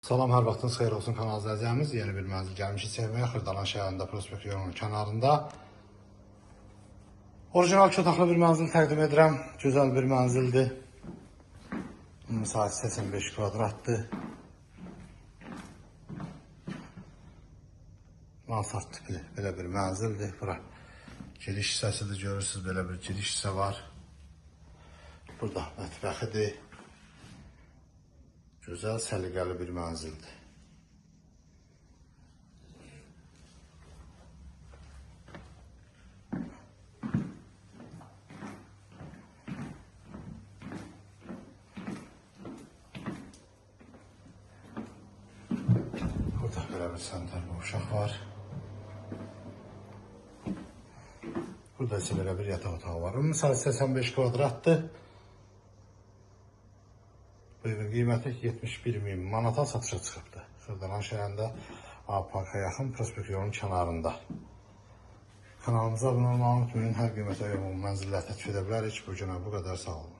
Salam, hər vaxtınız xeyir olsun kanal izləyicilərimiz. Yeni bir mənzil gəlmişik çəkməyə. Xırdalan şəhərində Prospekt yolunun kənarında. Orijinal 2 otaqlı bir mənzil təqdim edirəm. Gözəl bir mənzildir. Müsahici 85 kvadratdır. Mansard tipli belə bir mənzildir. Bura giriş hissəsidir, görürsünüz belə bir giriş hissə var. Burada mətbəxidir. Gözəl, səliqəli bir mənzildir. Burada belə bir sanitar uşaq var. Burada isə belə bir yataq otağı var. Misal 85 kvadratdır. Bu evin qiyməti 71.000 manata satışa çıxıbdır. Xırdalan şəhərində Parka yaxın Prospekt yolunun kənarında. Kanalımıza abunə olmağı unutmayın. Hər qiymətə uyğun mənzillər təklif edə bilərik. Bu günə bu qədər, sağ olun.